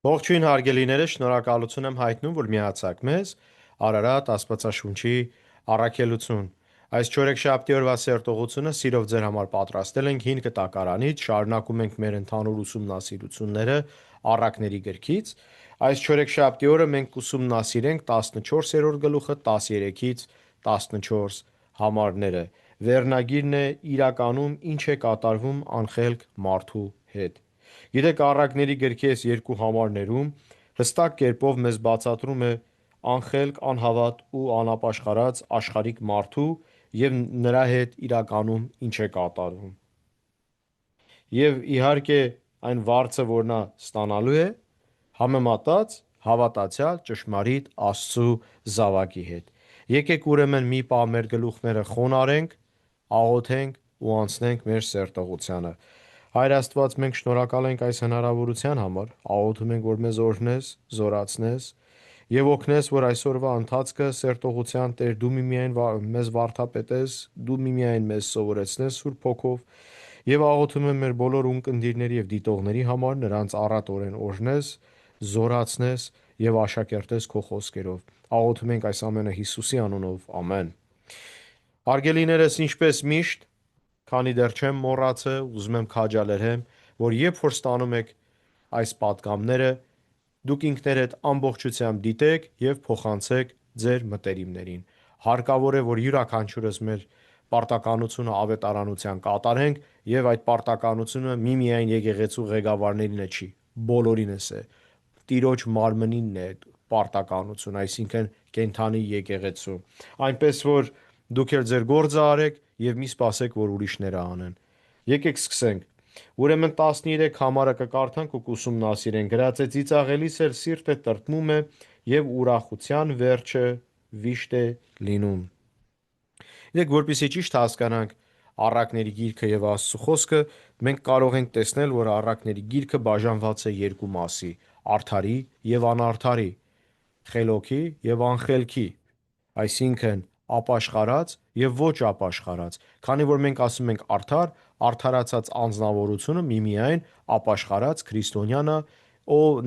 Ողջույն հարգելիները, շնորհակալություն եմ հայտնում, որ միացաք մեզ Արարատ Աստվածաշունչի առաքելություն։ Այս չորեքշաբթի օրվա սերտողությունը սիրով ձեր համար պատրաստել ենք Հին Կտակարանից, շարունակում ենք մեր ընդհանուր ուսումնասիրությունները Առակների գրքից։ Այս չորեքշաբթի օրը մենք կուսումնասիրենք 14-րդ գլուխը 13-ից 14 համարները։ Վերնագիրն է իրականում ինչ է կատարվում անխելք մարդու հետ։ Գիտեք, առակների գրքի այս երկու համարներում հստակ կերպով մեզ բացատրում է անխելք, անհավատ ու անապաշխարած աշխարհիկ մարդու և նրա հետ իրականում ինչ է կատարվում։ Եվ իհարկե այն վարձը, որ նա ստանալու է, համեմատած հավատացյալ ճշմարիտ Աստծու զավակի հետ։ Եկեք ուրեմն մի պահ մեր գլուխները խոնարհենք, աղոթենք ու անցնենք մեր սերտողությանը։ Հայր Աստված, մենք շնորհակալ ենք այս հնարավորության համար, աղոթում ենք, որ մեզ օրհնես, զորացնես և օգնես, որ այսօրվա ընթացքը սերտողության Տեր դու միմիայն մեզ վարդապետես, դու միմիայն մեզ սովորեցնես Սուրբ Հոգով և աղոթում եմ մեր բոլոր ունկնդիրների և դիտողների համար, նրանց առատորեն օրհնես, զորացնես և աշակերտես քո խոսքերով։ Աղոթում ենք այս ամենը Հիսուսի անունով։ Ամեն։ Արգելիներս, ինչպես միշտ, քանի դեռ չեմ մոռացել, ուզում եմ քաջալերեմ, որ երբ որ ստանում եք այս պատգամները, դուք ինքներդ ամբողջությամբ դիտեք և փոխանցեք ձեր մտերիմներին։ Հարկավոր է, որ յուրաքանչյուրս մեր պարտականությունը ավետարանության կատարենք և այդ պարտականությունը միմիայն եկեղեցու ղեկավարներին չի, բոլորինս է։ Տիրոջ մարմնինն է պարտականություն, այսինքն կենդանի եկեղեցու։ Այնպես որ դուք էլ ձեր գործը արեք և մի սպասեք, որ ուրիշները անեն։ Եկեք սկսենք։ Ուրեմն 13 համարը կկարդանք ու կուսումնասիրենք։ Գրած է. ծիծաղելիս էլ սիրտը տրտմում է և ուրախության վերջը վիշտ է լինում։ Իսկ որպեսզի ճիշտ հասկանանք առակների գիրքը և Աստծու խոսքը, մենք կարող ենք տեսնել, որ առակների գիրքը բաժանված է երկու մասի՝ արդարի և անարդարի, խելոքի և անխելքի, այսինքն ապաշխարած և ոչ ապաշխարած։ Քանի որ մենք ասում ենք արդար, արդարացած անձնավորությունը միմիայն ապաշխարած քրիստոնյան է,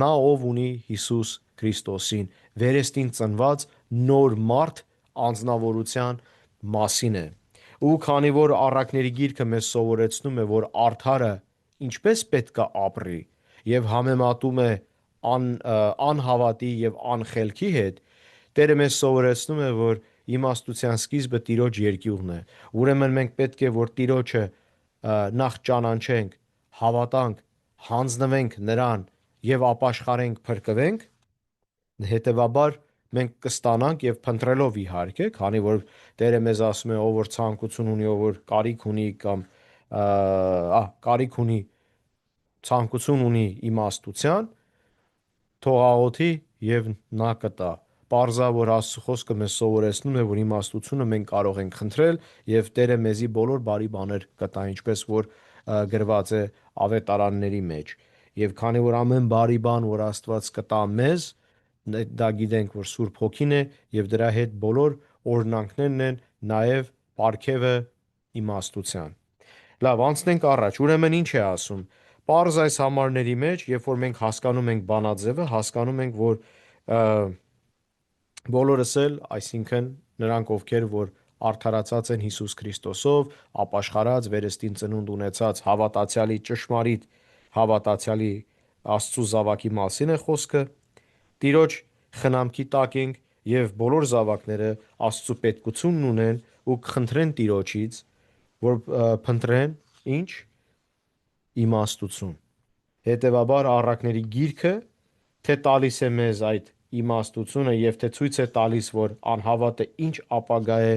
նա ով ունի Հիսուս Քրիստոսին, վերստին ծնված նոր մարդ անձնավորության մասին է։ Ու քանի որ առակների գիրքը մեզ սովորեցնում է, որ արդարը ինչպես պետք է ապրի և համեմատում է անհավատի և անխելքի հետ, Տերը մեզ սովորեցնում է, որ իմաստության սկիզբը Տիրոջ երկյուղն է։ Ուրեմն մենք պետք է, որ Տիրոջը նախ ճանաչենք, հավատանք, հանձնվենք նրան և ապաշխարենք, փրկվենք, հետևաբար մենք կստանանք և փնտրելով իհարկե, քանի որ Տերը մեզ ասում է, ով որ ցանկություն ունի, ով որ կարիք ունի, ցանկություն ունի իմաստության, թող աղոթի և նա կտա։ Պարզա, որ Աստծու խոսքը մեզ սովորեցնում է, որ իմաստությունը մենք կարող ենք խնդրել և Տերը մեզի բոլոր բարի բաներ կտա, ինչպես որ գրված է ավետարանների մեջ։ Եվ քանի որ ամեն բարի բան, որ Աստված կտա մեզ, դա գիտենք, որ Սուրբ Հոգին է և դրա հետ բոլոր օրհնանքներն են, նաև պարգևը իմաստության։ Լավ, անցնենք առաջ։ Ուրեմն ինչ է ասում։ Պարզ այս համարների մեջ, երբ որ մենք հասկանում ենք բանաձևը, հասկանում ենք, որ բոլորս էլ, այսինքն նրանք, ովքեր որ արդարացած են Հիսուս Քրիստոսով, ապաշխարած, վերստին ծնունդ ունեցած հավատացյալի, ճշմարիտ հավատացյալի Աստծու զավակի մասին է խոսքը, Տիրոջ խնամքի տակ ենք և բոլոր զավակները Աստծու պետքությունն ունեն ու կխնդրեն Տիրոջից, որ փնտրեն ի՞նչ իմաստություն։ Հետևաբար առակների գիրքը թե տալիս է մեզ այդ իմաստությունը և թե ցույց է տալիս, որ անհավատը ինչ ապագա է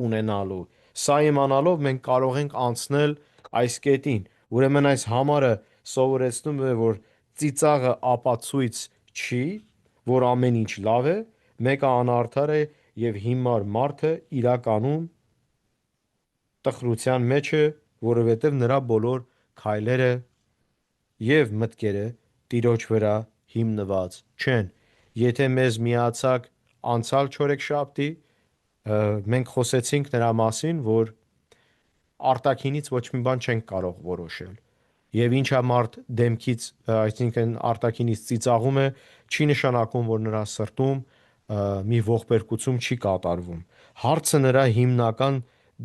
ունենալու։ Սա իմանալով մենք կարող ենք անցնել այս կետին։ Ուրեմն այս համարը սովորեցնում է, որ ծիծաղը ապացույց չի, որ ամեն ինչ լավ է, մեկը անարդար է և հիմար մարդը իրականում տխրության մեջ է, որովհետև նրա բոլոր քայլերը և մտքերը Տիրոջ վրա հիմնված չեն։ Եթե մեզ միացաք անցյալ չորեքշաբթի, մենք խոսեցինք նրա մասին, որ արտաքինից ոչ մի բան չենք կարող որոշել։ Եվ ինչա մարդ դեմքից, այսինքն արտաքինից ծիծաղում է, չի նշանակում, որ նրա սրտում մի ողբերգություն չի կատարվում։ Հարցը նրա հիմնական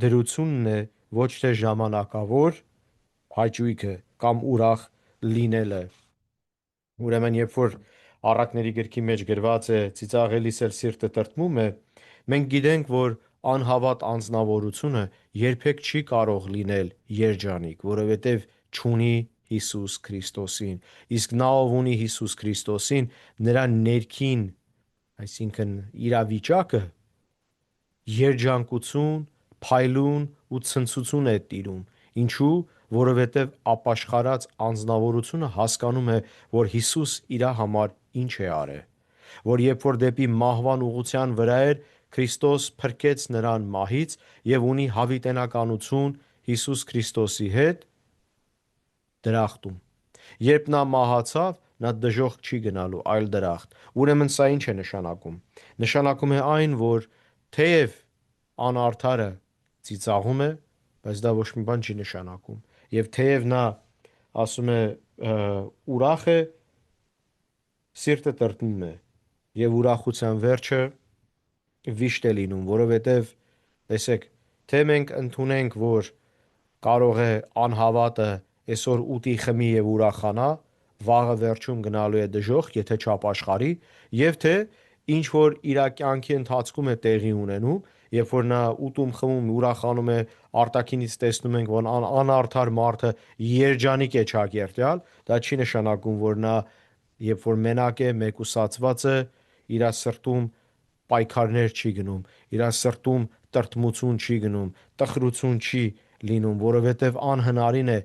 դրությունն է, ոչ թե ժամանակավոր հաճույքը կամ ուրախ լինելը։ Ուրեմն, երբ որ առակների գրքի մեջ գրված է ծիծաղելիս էլ սիրտը տրտմում է, մենք գիտենք, որ անհավատ անձնավորությունը երբեք չի կարող լինել երջանիկ, որովհետև չունի Հիսուս Քրիստոսին։ Իսկ նա, ով ունի Հիսուս Քրիստոսին, նրա ներքին, այսինքն իրավիճակը երջանկություն, փայլուն ու ցնծություն է տիրում։ Ինչու՞, որովհետև ապաշխարած անձնավորությունը հասկանում է, որ Հիսուս իր համար ինչ է արել, որ երբ որ դեպի մահվան ուղղության վրա էր, Քրիստոս փրկեց նրան մահից եւ ունի հավիտենականություն Հիսուս Քրիստոսի հետ դրախտում։ Երբ նա մահացավ, նա դժոխք չի գնալու, այլ դրախտ։ Ուրեմն սա ինչ է նշանակում։ Նշանակում է այն, որ թեև անարդարը ծիծաղում է, բայց դա ոչ մի բան չի նշանակում։ Եվ թեև նա ասում է ուրախ է, սիրտը տրտմում է, եւ ուրախության վերջը վիշտ է լինում, որովհետև տեսեք, թե մենք ընդունենք, որ կարող է անհավատը այսօր ուտի խմի եւ ուրախանա, վաղը վերջում գնալու է դժոխք, եթե չապաշխարի, եւ թե ինչ որ իր կյանքի ընթացքում է տեղի ունենում, երբ որ նա ուտում խմում ուրախանում է, արտաքինից տեսնում ենք, որ անարդար մարդը երջանիկ է ճակերտյալ, դա չի նշանակում, որ նա երբ որ մենակ է, մեկուսացված է, իր սրտում պայքարներ չի գնում, իր սրտում տրտմություն չի գնում, տխրություն չի լինում, որովհետև անհնարին է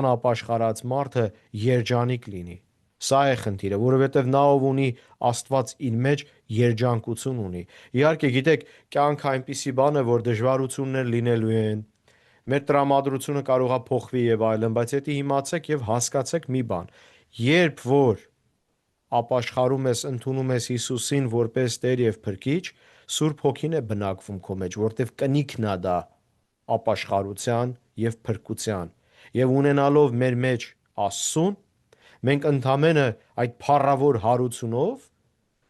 անապաշխարած մարդը երջանիկ լինի։ Սա է խնդիրը, որովհետև նա ով ունի Աստված իր մեջ երջանկություն ունի։ Իհարկե, գիտեք, կյանքը այնպիսի բան է, որ դժվարություններ լինելու են, մեր տրամադրությունը կարող է փոխվի եւ այլն, բայց եթե իմացեք եւ հասկացեք մի բան, երբ որ ապաշխարում ես, ընդունում ես Հիսուսին որպես Տեր եւ Փրկիչ, Սուրբ Հոգին է բնակվում քո մեջ, որտեվ կնիքն է դա ապաշխարության եւ փրկության։ Եվ ունենալով մեր մեջ Աստծուն, մենք ընդամենը այդ փառավոր հարությունով,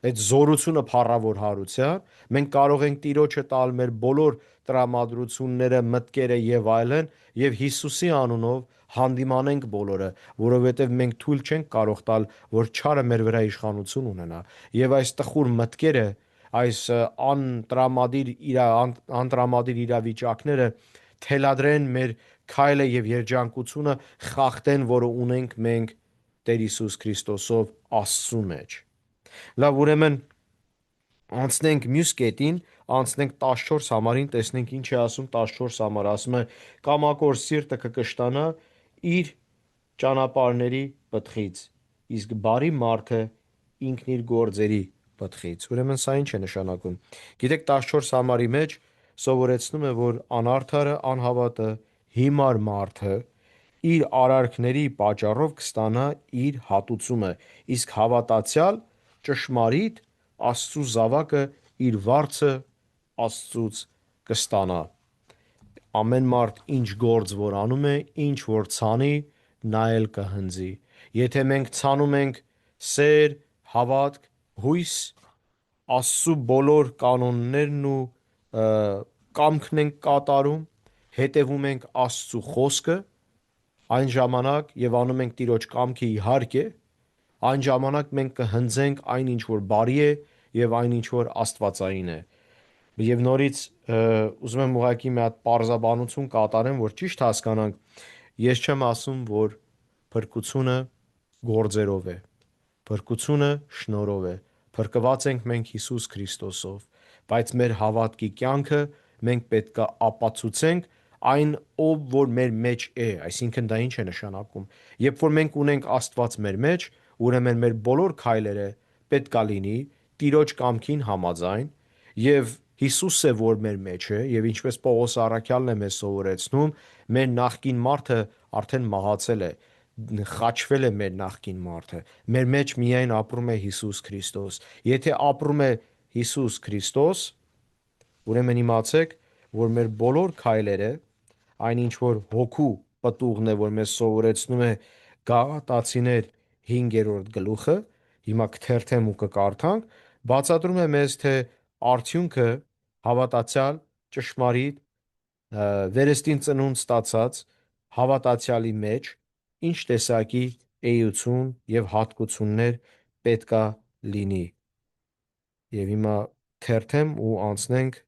այդ զորությունը փառավոր հարության, մենք կարող ենք Տիրոջը տալ մեր բոլոր տրամադրությունները, մտքերը եւ այլն, եւ Հիսուսի անունով հանդիմանենք բոլորը, որովհետև մենք թույլ չենք կարող տալ, որ չարը մեր վրա իշխանություն ունենա։ Եվ այս տխուր մտքերը, այս անտրամադիր իրավիճակները թելադրեն մեր քայլը եւ երջանկությունը խախտեն, որը ունենք մենք Տեր Հիսուս Քրիստոսով Աստծու մեջ։ Լավ, ուրեմն անցնենք մյուս կետին, անցնենք 14 համարին, տեսնենք ինչ է ասում 14 համարը, ասում է կամակոր սիրտը կկշտանա իր ճանապարհների պտղից, իսկ բարի մարդը ինքն իր գործերի պտղից։ Ուրեմն սա ինչ է նշանակում։ Գիտեք, 14 համարի մեջ սովորեցնում է, որ անարդարը, անհավատը, հիմար մարդը իր արարքների պատճառով կստանա իր հատուցումը, իսկ հավատացյալ ճշմարիտ Աստծու զավակը իր վարձը Աստծուց կստանա։ Ամեն մարդ ինչ գործ որ անում է, ինչ որ ցանի, նա էլ կհնձի։ Եթե մենք ցանում ենք սեր, հավատք, հույս, Աստծու բոլոր կանոններն ու կամքն ենք կատարում, հետևում ենք Աստծու խոսքը, այն ժամանակ եւ անում ենք Տիրոջ կամքը իհարկե, այն ժամանակ մենք կհնձենք այն ինչ որ բարի է եւ այն ինչ որ աստվածային է։ Եվ նորից ուզում եմ ուղղակի մի հատ պարզաբանություն կատարեմ, որ ճիշտ հասկանանք։ Ես չեմ ասում, որ փրկությունը գործերով է։ Փրկությունը շնորհով է։ Փրկված ենք մենք Հիսուս Քրիստոսով, բայց մեր հավատքի կյանքը մենք պետք է ապացուցենք այն, ով որ մեր մեջ է, այսինքն դա ինչ է նշանակում։ Երբ որ մենք ունենք Աստված մեր մեջ, ուրեմն մեր բոլոր քայլերը պետք է լինի Տիրոջ կամքին համաձայն, եւ Հիսուսը որ մեր մեջ է, եւ ինչպես Պողոս առաքյալն է մեզ սովորեցնում, մեր նախկին մարդը արդեն մահացել է, խաչվել է մեր նախկին մարդը։ Մեր մեջ միայն ապրում է Հիսուս Քրիստոս։ Եթե ապրում է Հիսուս Քրիստոս, ուրեմն իմացեք, որ մեր բոլոր քայլերը, այն ինչ որ հոգու պտուղն է, որ մեզ սովորեցնում է Գաղատացիներ 5-րդ գլուխը, հիմա կթերթեմ ու կկարդանք, բացատրում է մեզ, թե արդյունքը հավատացյալ, ճշմարիտ, վերստին ծնունդ ստացած հավատացյալի մեջ ինչ տեսակի էություն և հատկություններ պետքա լինի։ Եվ հիմա թերթեմ ու անցնենք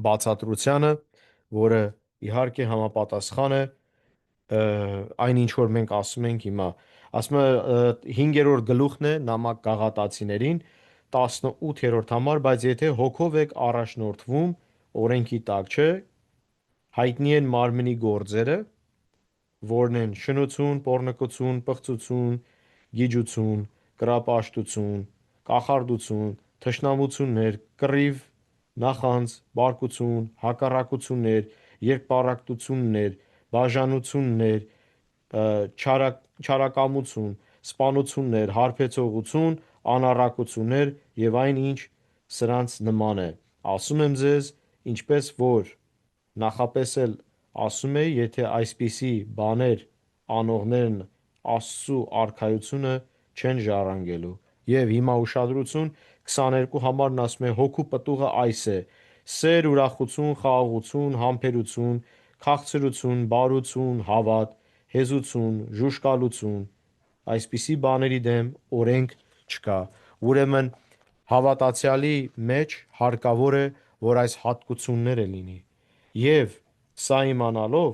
բացատրությանը, որը իհարկե համապատասխան է այն ինչ որ մենք ասում ենք հիմա։ Ասում է 5-րդ գլուխն է նամակ Գաղատացիներին 18-րդ համար, բայց եթե հոգով եք առաջնորդվում, օրենքի տակ չէ, հայտնի են մարմնի գործերը, որն են շնություն, պոռնկություն, պղծություն, գիջություն, կռապաշտություն, կախարդություն, թշնամություններ, կռիվ, նախանձ, բարկություն, հակառակություններ, երկպառակտություններ, բաժանություններ, չարակամություն, սպանություններ, հարբեցողություն, անառակություններ և այն ինչ սրանց նման է։ Ասում եմ ձեզ, ինչպես որ նախապես էլ ասում էի, եթե այսպիսի բաներ անողներն Աստծու արքայությունը չեն ժառանգելու։ Եվ հիմա ուշադրություն, 22 համարն ասում է հոգու պտուղը այս է. սեր, ուրախություն, խաղաղություն, համբերություն, քաղցրություն, բարություն, հավատ, հեզություն, ժուժկալություն, այսպիսի բաների դեմ օրենք չկա։ Ուրեմն հավատացյալի մեջ հարկավոր է, որ այս հատկությունները լինի։ Եվ սա իմանալով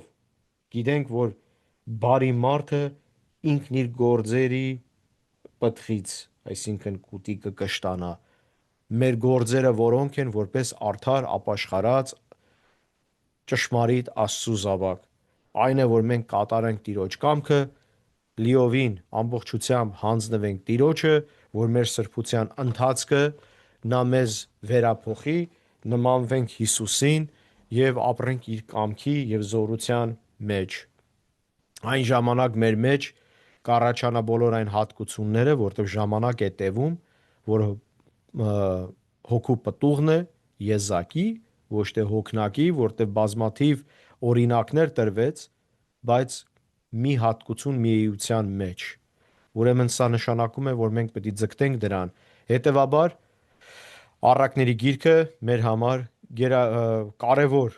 գիտենք, որ բարի մարդը ինքն իր գործերի պտղից, այսինքն կուտիկը կշտանա։ Մեր գործերը որոնք են, որպես արդար, ապաշխարած, ճշմարիտ Աստծու զավակ։ Այն է, որ մենք կատարենք Տիրոջ կամքը, լիովին ամբողջությամբ հանձնվենք Տիրոջը, որ մեր սրբության ընթացքը նա մեզ վերափոխի, նմանվենք Հիսուսին և ապրենք իր կամքի և զորության մեջ։ Այն ժամանակ մեր մեջ կառաջանա բոլոր այն հատկությունները, որտեղ ժամանակ է տևում, որը հոգու պտուղն է, եզակի, ոչ թե հոգնակի, որտեղ բազմաթիվ օրինակներ տրվեց, բայց մի հատկություն մի էության մեջ։ Ուրեմն սա նշանակում է, որ մենք պետք է ձգտենք դրան։ Հետևաբար Առակների գիրքը մեր համար կարևոր,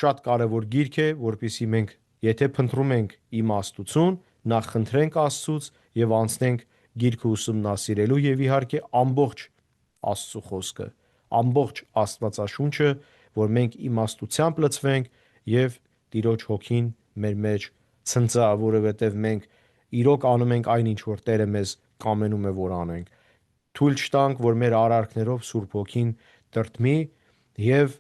շատ կարևոր գիրք է, որպեսզի մենք, եթե փնտրում ենք իմաստություն, նախ խնդրենք Աստծուց և անցնենք գիրքը ուսումնասիրելու և իհարկե ամբողջ Աստծու խոսքը, ամբողջ Աստվածաշունչը, որ մենք իմաստությամբ լցվենք և Տիրոջ հոգին մեր մեջ ցնծա, որովհետև մենք իրոք անում ենք այն, ինչ որ Տերը մեզ կամենում է, որ անենք։ Թույլ չտանք, որ մեր արարքներով Սուրբ Հոգին տրտմի և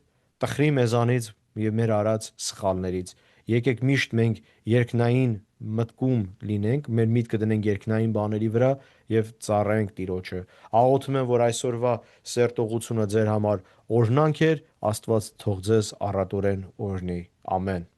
տխրի մեզանից և մեր արած սխալներից։ Եկեք միշտ մենք երկնային մտքում լինենք, մեր միտքը դնենք երկնային բաների վրա և ծառայենք Տիրոջը։ Աղոթում եմ, որ այսօրվա սերտողությունը ձեր համար օրհնանք էր, Աստված թող ձեզ առատորեն օրհնի։ Ամեն։